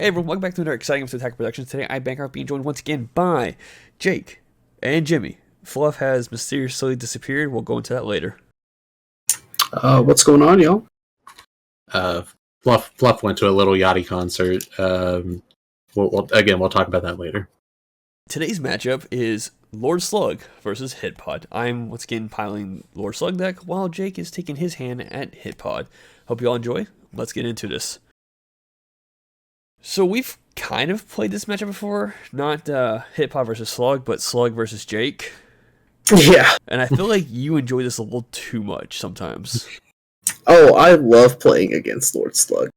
Hey everyone, welcome back to another exciting episode of Attack Productions. Today I'm Bankrock being joined once again by Jake and Jimmy. Fluff has mysteriously disappeared. We'll go into that later. What's going on, y'all? Fluff went to a little Yachty concert. We'll talk about that later. Today's matchup is Lord Slug versus Hitpod. I'm once again piling Lord Slug deck while Jake is taking his hand at Hitpod. Hope you all enjoy. Let's get into this. So we've kind of played this matchup before, not Hitpod versus Slug, but Slug versus Jake. Yeah. And I feel like you enjoy this a little too much sometimes. Oh, I love playing against Lord Slug.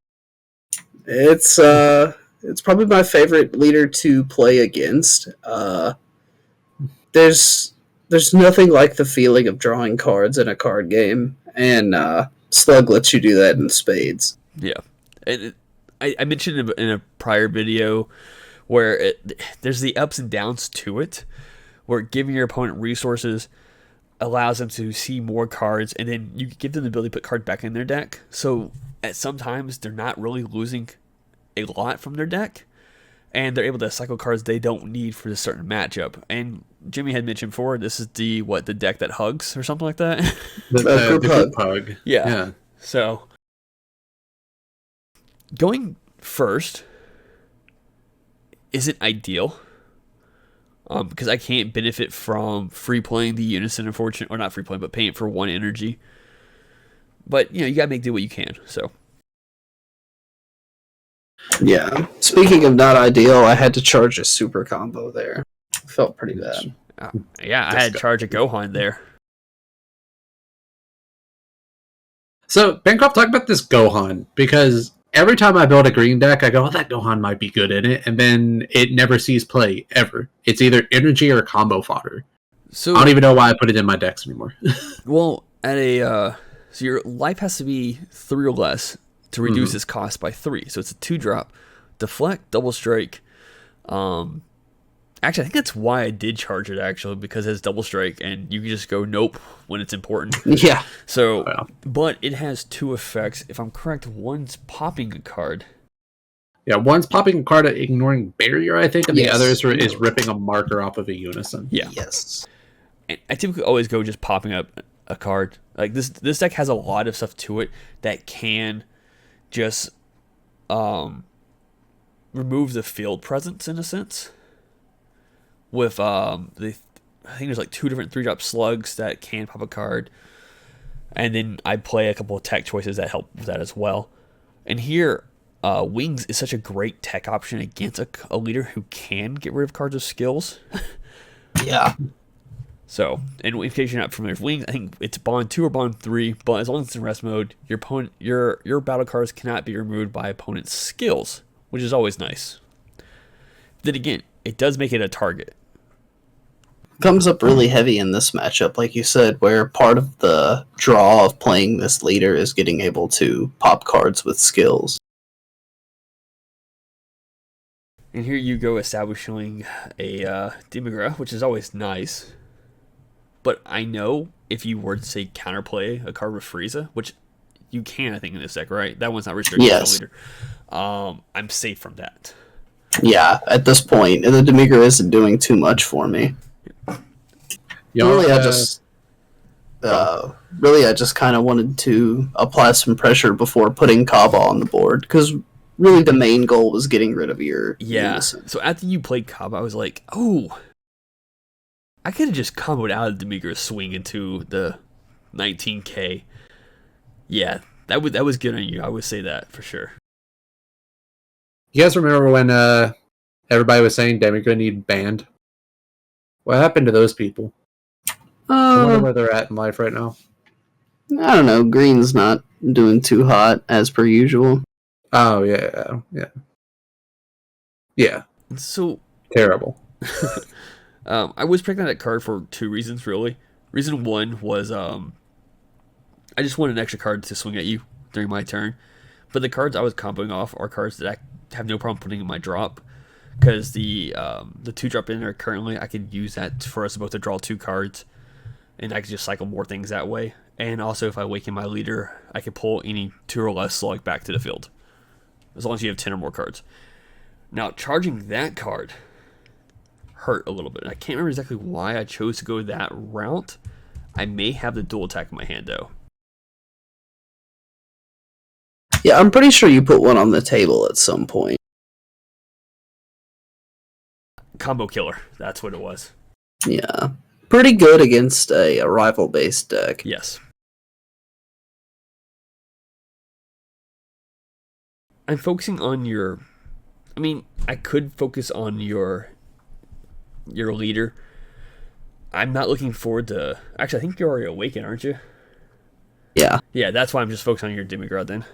It's probably my favorite leader to play against. There's nothing like the feeling of drawing cards in a card game, and Slug lets you do that in spades. Yeah. I mentioned in a prior video where there's the ups and downs to it, where giving your opponent resources allows them to see more cards, and then you give them the ability to put cards back in their deck. So at sometimes they're not really losing a lot from their deck, and they're able to cycle cards they don't need for this certain matchup. And Jimmy had mentioned before, this is the deck that hugs or something like that. The group hug. Yeah. So going first isn't ideal, because I can't benefit from free playing the Unison, unfortunately, or not free playing, but paying for one energy. But you gotta make do what you can. So yeah. Speaking of not ideal, I had to charge a super combo there. Felt pretty bad. Yeah, I had to charge a Gohan there. So Bancroft, talk about this Gohan, because every time I build a green deck, I go, "Oh, that Gohan might be good in it," and then it never sees play ever. It's either energy or combo fodder. So I don't even know why I put it in my decks anymore. Well, so your life has to be 3 or less to reduce its cost by 3. So it's a 2-drop, deflect, double strike. Actually, I think that's why I did charge it, actually, because it has double strike, and you can just go nope when it's important. Yeah. So, Wow. But it has 2 effects. If I'm correct, one's popping a card. Yeah, one's popping a card at ignoring barrier, I think, and Yes. the other is ripping a marker off of a Unison. Yeah. Yes. And I typically always go just popping up a card. Like this deck has a lot of stuff to it that can just remove the field presence in a sense. With I think there's like 2 different 3-drop slugs that can pop a card, and then I play a couple of tech choices that help with that as well. And here, Wings is such a great tech option against a leader who can get rid of cards with skills. Yeah. So, and in case you're not familiar with Wings, I think it's Bond 2 or Bond 3, but as long as it's in rest mode, your opponent, your battle cards cannot be removed by opponent's skills, which is always nice. Then again, it does make it a target. Comes up really heavy in this matchup, like you said, where part of the draw of playing this leader is getting able to pop cards with skills. And here you go establishing a Demigra, which is always nice. But I know if you were to say counterplay a card with Frieza, which you can, I think, in this deck, right? That one's not restricted to the leader. I'm safe from that. Yeah, at this point, the Demigra isn't doing too much for me. Really, I just kind of wanted to apply some pressure before putting Kaba on the board, because really the main goal was getting rid of your Unison. So after you played Kaba, I was like, oh, I could have just comboed out of Demigra's swing into the 19k. Yeah, that was good on you. I would say that for sure. You guys remember when everybody was saying Demigra need banned? What happened to those people? I wonder where they're at in life right now. I don't know. Green's not doing too hot as per usual. Oh yeah. So Terrible. I was picking that card for 2 reasons, really. Reason 1 was I just wanted an extra card to swing at you during my turn. But the cards I was comboing off are cards that I have no problem putting in my drop. Because the 2-drop in there currently, I could use that for us both to draw 2 cards. And I could just cycle more things that way. And also, if I awaken my leader, I could pull any 2 or less Slug back to the field. As long as you have 10 or more cards. Now, charging that card hurt a little bit. I can't remember exactly why I chose to go that route. I may have the dual attack in my hand, though. Yeah, I'm pretty sure you put one on the table at some point. Combo killer. That's what it was. Yeah. Pretty good against a rival-based deck. Yes. I'm focusing on your... I mean, I could focus on your leader. I'm not looking forward to... Actually, I think you're already awakened, aren't you? Yeah. Yeah, that's why I'm just focusing on your demigod then.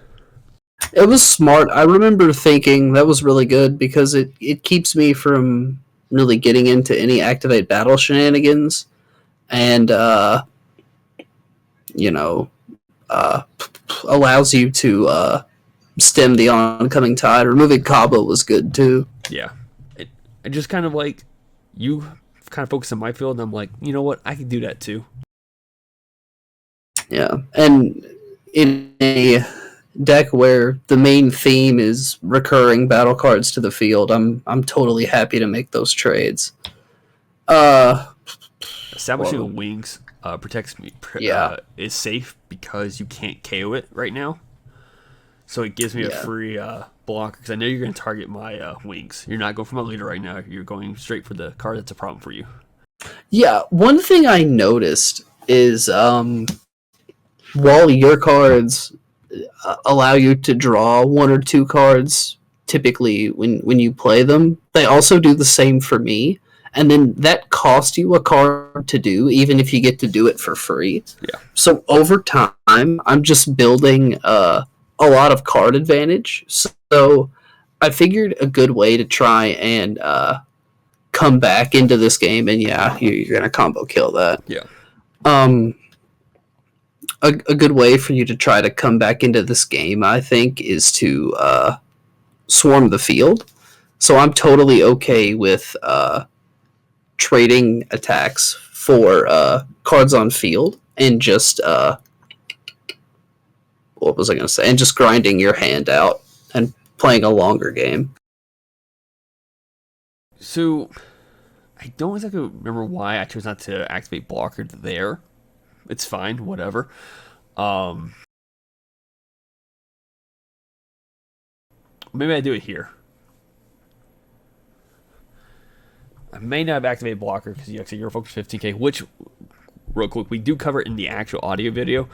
It was smart. I remember thinking that was really good because it keeps me from really getting into any activate battle shenanigans and, allows you to stem the oncoming tide. Removing Cabo was good too. Yeah. I just kind of like... You kind of focus on my field, and I'm like, you know what? I can do that too. Yeah. And in a deck where the main theme is recurring battle cards to the field, I'm totally happy to make those trades. Establishing wings protects me. Is safe because you can't KO it right now. So it gives me a free blocker because I know you're going to target my wings. You're not going for my leader right now. You're going straight for the card that's a problem for you. Yeah, one thing I noticed is while your cards allow you to draw one or two cards typically when you play them, they also do the same for me. And then that costs you a card to do, even if you get to do it for free. Yeah. So over time, I'm just building a lot of card advantage. So I figured a good way to try and come back into this game, and you're gonna combo kill that. Yeah. A good way for you to try to come back into this game, I think, is to swarm the field. So I'm totally okay with trading attacks for cards on field and just what was I going to say? And just grinding your hand out and playing a longer game. So I don't exactly remember why I chose not to activate blocker there. It's fine, whatever. Maybe I do it here. I may not have activated blocker because you're focused 15k, which, real quick, we do cover it in the actual audio video.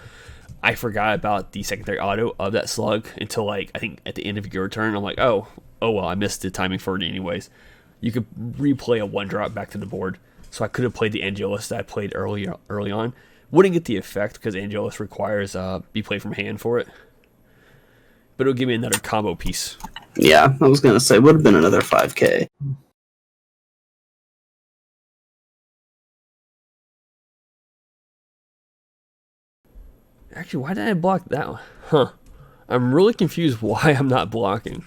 I forgot about the secondary auto of that slug until, I think at the end of your turn. I'm like, oh well, I missed the timing for it anyways. You could replay a 1-drop back to the board. So I could have played the Angelus that I played early on. Wouldn't get the effect because Angelus requires be played from hand for it. But it'll give me another combo piece. Yeah, I was going to say, would have been another 5k. Actually, why did I block that one? Huh. I'm really confused why I'm not blocking.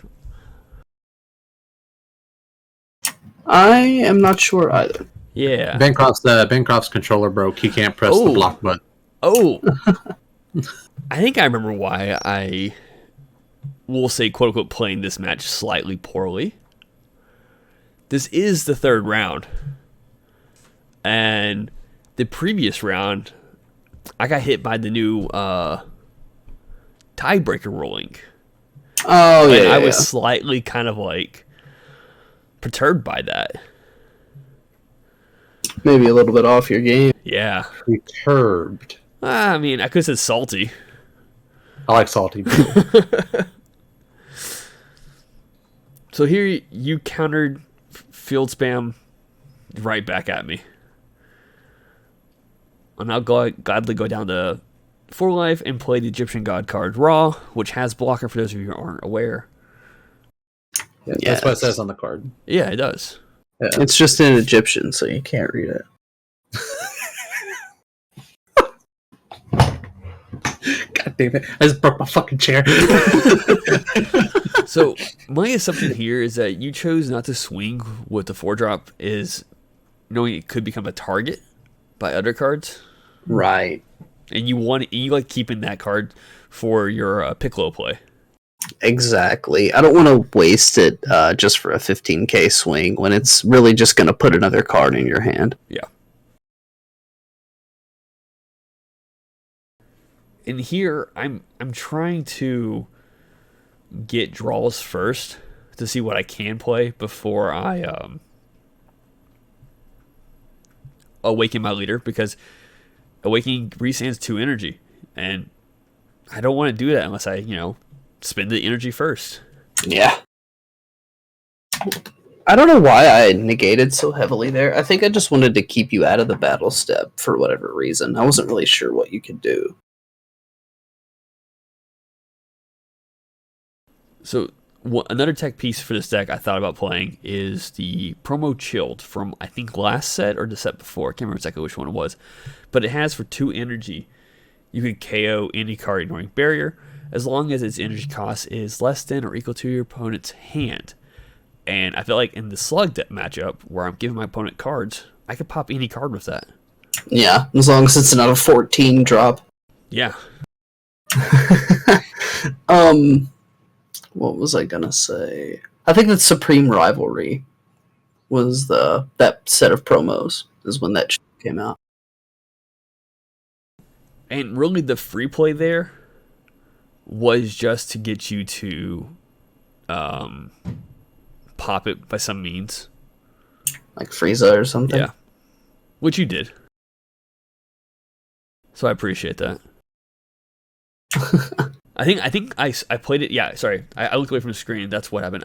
I am not sure either. Yeah. Bancroft's controller broke. He can't press the block button. Oh. I think I remember why I will say, quote unquote, playing this match slightly poorly. This is the third round. And the previous round, I got hit by the new tiebreaker ruling. Oh, yeah. And I was slightly kind of perturbed by that. Maybe a little bit off your game. Yeah. Perturbed. I mean, I could have said salty. I like salty. So here you countered field spam right back at me. And I'll gladly go down to 4 life and play the Egyptian God card Raw, which has blocker for those of you who aren't aware. Yeah, that's what it says on the card. Yeah, it does. Yeah. It's just in Egyptian, so you can't read it. God damn it. I just broke my fucking chair. So, my assumption here is that you chose not to swing with the 4-drop is knowing it could become a target by other cards. Right. And you like keeping that card for your Piccolo play. Exactly. I don't want to waste it just for a 15k swing when it's really just going to put another card in your hand. Yeah. And here, I'm trying to get draws first to see what I can play before I awaken my leader, because awakening resands 2 energy, and I don't want to do that unless I, spend the energy first. Yeah. I don't know why I negated so heavily there. I think I just wanted to keep you out of the battle step for whatever reason. I wasn't really sure what you could do. So another tech piece for this deck I thought about playing is the promo Chilled from, I think, last set or the set before. I can't remember exactly which one it was. But it has for 2 energy, you can KO any card ignoring barrier, as long as its energy cost is less than or equal to your opponent's hand. And I feel like in the Slug matchup, where I'm giving my opponent cards, I could pop any card with that. Yeah, as long as it's not a 14 drop. Yeah. What was I gonna say? I think that Supreme Rivalry was that set of promos is when that came out. And really the free play there was just to get you to pop it by some means. Like Frieza or something? Yeah. Which you did. So I appreciate that. I think I played it. Yeah, sorry. I looked away from the screen. That's what happened.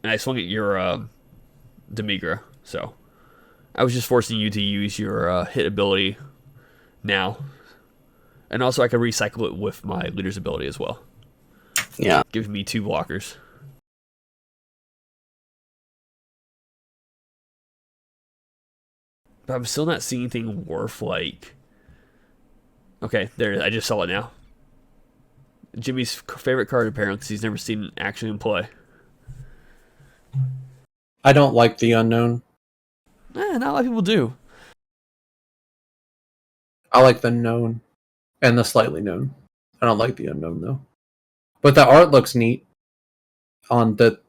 I swung at your Demigra. So I was just forcing you to use your hit ability now. And also I could recycle it with my leader's ability as well. Yeah. Giving me 2 blockers. But I'm still not seeing anything worth, like... Okay, there, I just saw it now. Jimmy's favorite card, apparently, because he's never seen it actually in play. I don't like the unknown. Not a lot of people do. I like the known and the slightly known. I don't like the unknown, though. But the art looks neat on the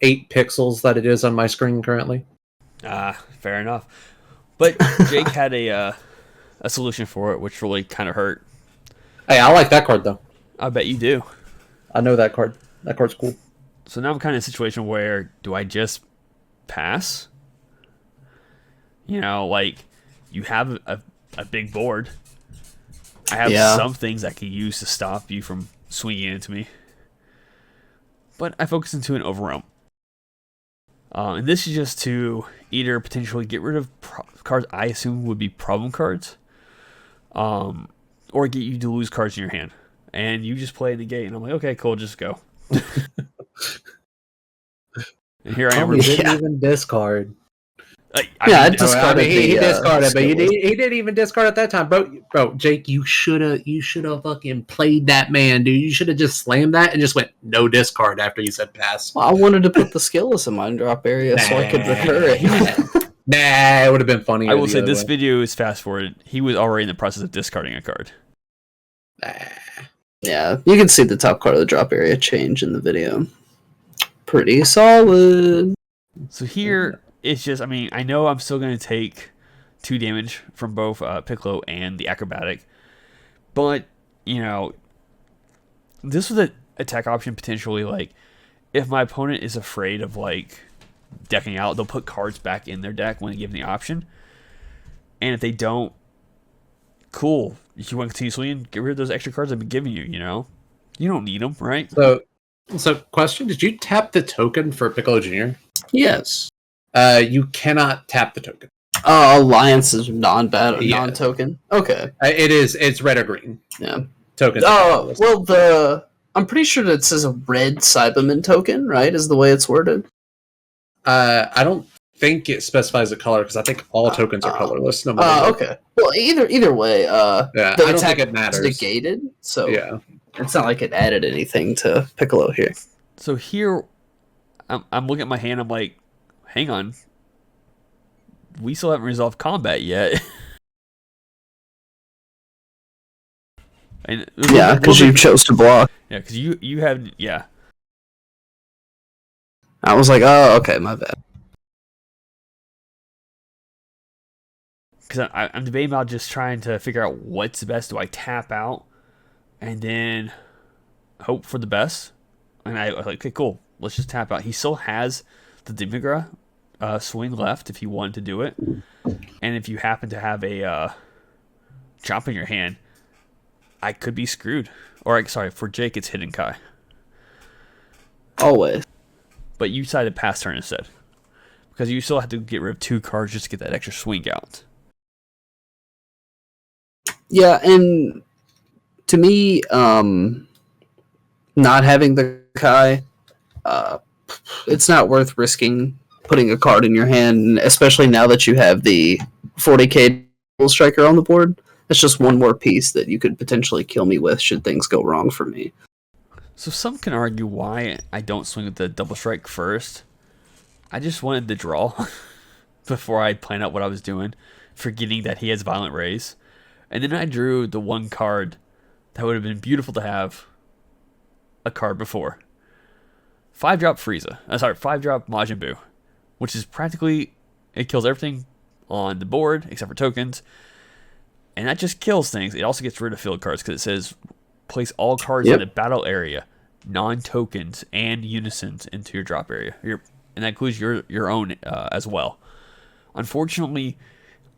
8 pixels that it is on my screen currently. Fair enough. But Jake had a solution for it, which really kind of hurt. Hey, I like that card, though. I bet you do. I know that card. That card's cool. So now I'm kind of in a situation where, do I just pass? Like, you have a big board. I have some things I can use to stop you from swinging into me. But I focus into an overwhelm. And this is just to either potentially get rid of cards I assume would be problem cards, or get you to lose cards in your hand. And you just play the gate, and I'm like, okay, cool, just go. And here I am. He didn't even discard. I discarded he discarded, but he didn't even discard at that time, bro. Jake, you should have fucking played that man, dude. You should have just slammed that and just went no discard after you said pass. Well, I wanted to put the skillless in my drop area so I could recur it. Nah, it would have been funny. I will say this video is fast forwarded. He was already in the process of discarding a card. Yeah, you can see the top card of the drop area change in the video. Pretty solid. So here, it's just, I know I'm still going to take 2 damage from both Piccolo and the Acrobatic. But, this was an attack option potentially, like, if my opponent is afraid of, like, decking out, they'll put cards back in their deck when they give them the option. And if they don't, cool. If you want to continue swinging, get rid of those extra cards I've been giving you, You don't need them, right? So question, did you tap the token for Piccolo Jr.? Yes. You cannot tap the token. Alliance is non-token? Okay. It's red or green. Yeah. Tokens. Well, I'm pretty sure that it says a red Cyberman token, right? Is the way it's worded. I don't think it specifies a color because I think all tokens are colorless. No matter what. Okay. Well, either way, the I don't think it matters. Is negated, so yeah, it's not like it added anything to Piccolo here. So here, I'm looking at my hand. I'm like, hang on, we still haven't resolved combat yet. And because you chose to block. Yeah, because you have I was like, oh, okay, my bad. Because I'm debating about just trying to figure out what's best. Do I tap out and then hope for the best? And I was like, okay, cool. Let's just tap out. He still has the Demigra swing left if you wanted to do it. And if you happen to have a chop in your hand, I could be screwed. Or, sorry, for Jake, it's Hidden Kai. Always. But you decided to pass turn instead. Because you still have to get rid of 2 cards just to get that extra swing out. Yeah, and to me, not having the Kai, it's not worth risking putting a card in your hand, especially now that you have the 40k striker on the board. That's just one more piece that you could potentially kill me with should things go wrong for me. So some can argue why I don't swing with the double strike first. I just wanted to draw before I planned out what I was doing, forgetting that he has Violent Rays. And then I drew the one card that would have been beautiful to have a card before. 5-drop Frieza. 5-drop Majin Buu. Which is practically, it kills everything on the board except for tokens. And that just kills things. It also gets rid of field cards because it says place all cards in the battle area, non-tokens, and unisons into your drop area. And that includes your own as well. Unfortunately,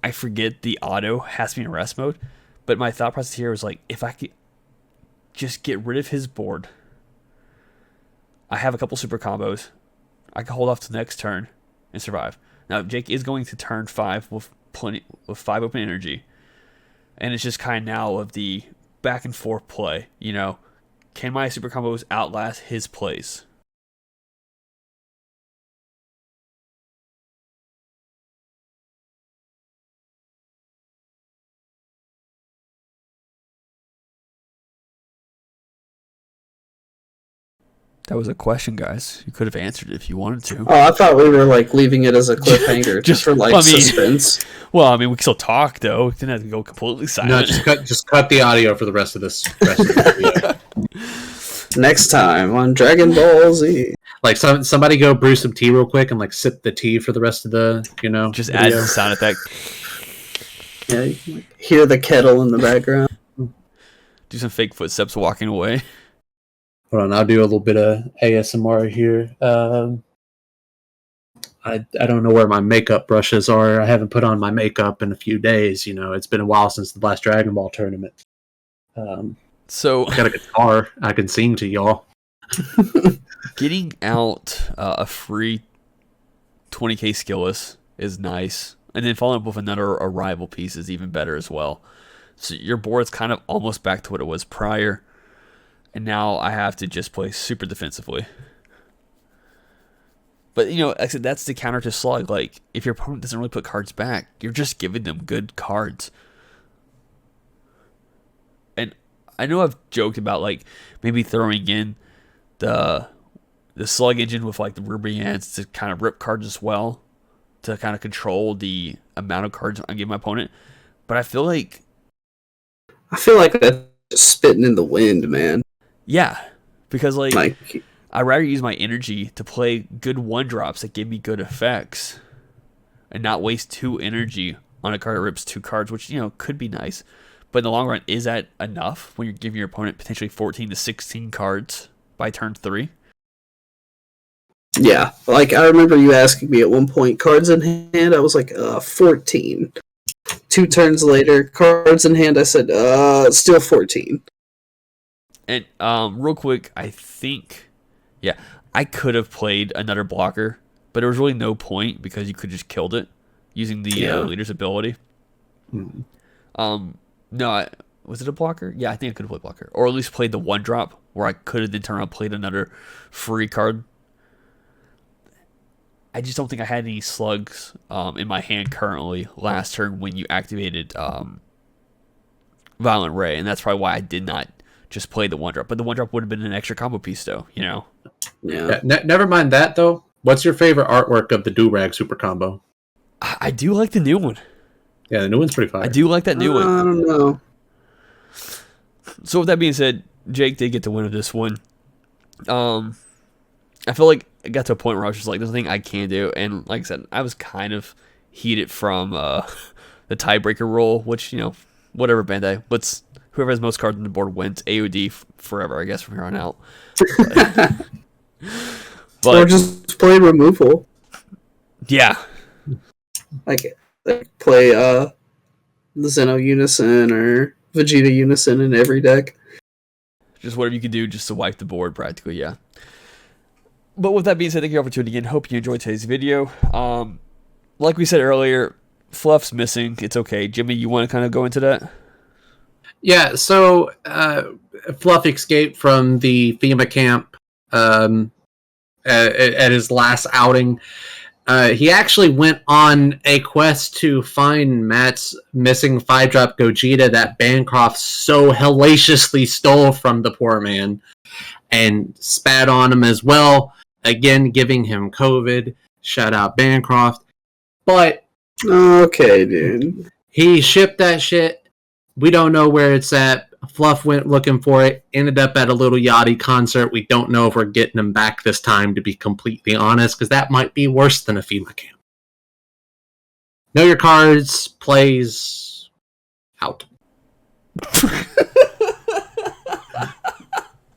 I forget the auto has to be in rest mode. But my thought process here was like, if I could just get rid of his board, I have a couple super combos. I can hold off to the next turn and survive. Now, Jake is going to turn 5 with 5 open energy. And it's just kind of now of the back and forth play. You know, can my super combos outlast his plays? That was a question, guys. You could have answered it if you wanted to. Oh, I thought we were like leaving it as a cliffhanger just for like suspense. Well, I mean, we can still talk though. We didn't have to go completely silent. No, just cut the audio for the rest of this. Video. Next time on Dragon Ball Z. Like somebody go brew some tea real quick and like sip the tea for the rest of the just video. add the sound effect. Yeah, you can hear the kettle in the background. Do some fake footsteps walking away. Hold on, I'll do a little bit of ASMR here. I don't know where my makeup brushes are. I haven't put on my makeup in a few days. You know, it's been a while since the last Dragon Ball tournament. So I got a guitar I can sing to y'all. Getting out a free 20k skillless is nice, and then following up with another arrival piece is even better as well. So your board's kind of almost back to what it was prior. And now I have to just play super defensively. But, you know, like I said, that's the counter to Slug. Like, if your opponent doesn't really put cards back, you're just giving them good cards. And I know I've joked about, like, maybe throwing in the Slug engine with, like, the Ruby Ants to kind of rip cards as well. To kind of control the amount of cards I'm giving my opponent. But I feel like that's just spitting in the wind, man. Yeah, because like I'd rather use my energy to play good 1-drops that give me good effects and not waste 2 energy on a card that rips 2 cards, which, you know, could be nice. But in the long run, is that enough when you're giving your opponent potentially 14 to 16 cards by turn 3? Yeah, like I remember you asking me at one point, cards in hand, I was like, 14. 2 turns later, cards in hand, I said, still 14. And real quick, I think, I could have played another blocker, but there was really no point because you could just killed it using the leader's ability. Mm-hmm. No, was it a blocker? Yeah, I think I could have played blocker, or at least played the 1-drop where I could have then turned around and played another free card. I just don't think I had any slugs in my hand currently last turn when you activated Violent Ray, and that's probably why I did not just play the 1-drop. But the 1-drop would have been an extra combo piece, though, you know? Yeah. Never mind that, though. What's your favorite artwork of the Do-Rag Super Combo? I do like the new one. Yeah, the new one's pretty fire. I do like that new one. I don't know. So with that being said, Jake did get the win of this one. I feel like it got to a point where I was just like, there's nothing I can do. And like I said, I was kind of heated from the tiebreaker rule, which, whatever, Bandai. Whoever has most cards on the board wins. AOD forever, I guess, from here on out. Or just play removal. Yeah. Like play the Zeno Unison or Vegeta Unison in every deck. Just whatever you can do just to wipe the board, practically, yeah. But with that being said, thank you all for tuning in. Hope you enjoyed today's video. Like we said earlier, Fluff's missing. It's okay. Jimmy, you want to kind of go into that? Yeah, so Fluff escaped from the FEMA camp at his last outing. He actually went on a quest to find Matt's missing 5-drop Gogeta that Bancroft so hellaciously stole from the poor man, and spat on him as well, again giving him COVID. Shout out Bancroft. But okay, dude, he shipped that shit. We don't know where it's at. Fluff went looking for it, ended up at a Little Yachty concert. We don't know if we're getting him back this time, to be completely honest, because that might be worse than a FEMA camp. Know your cards, plays out.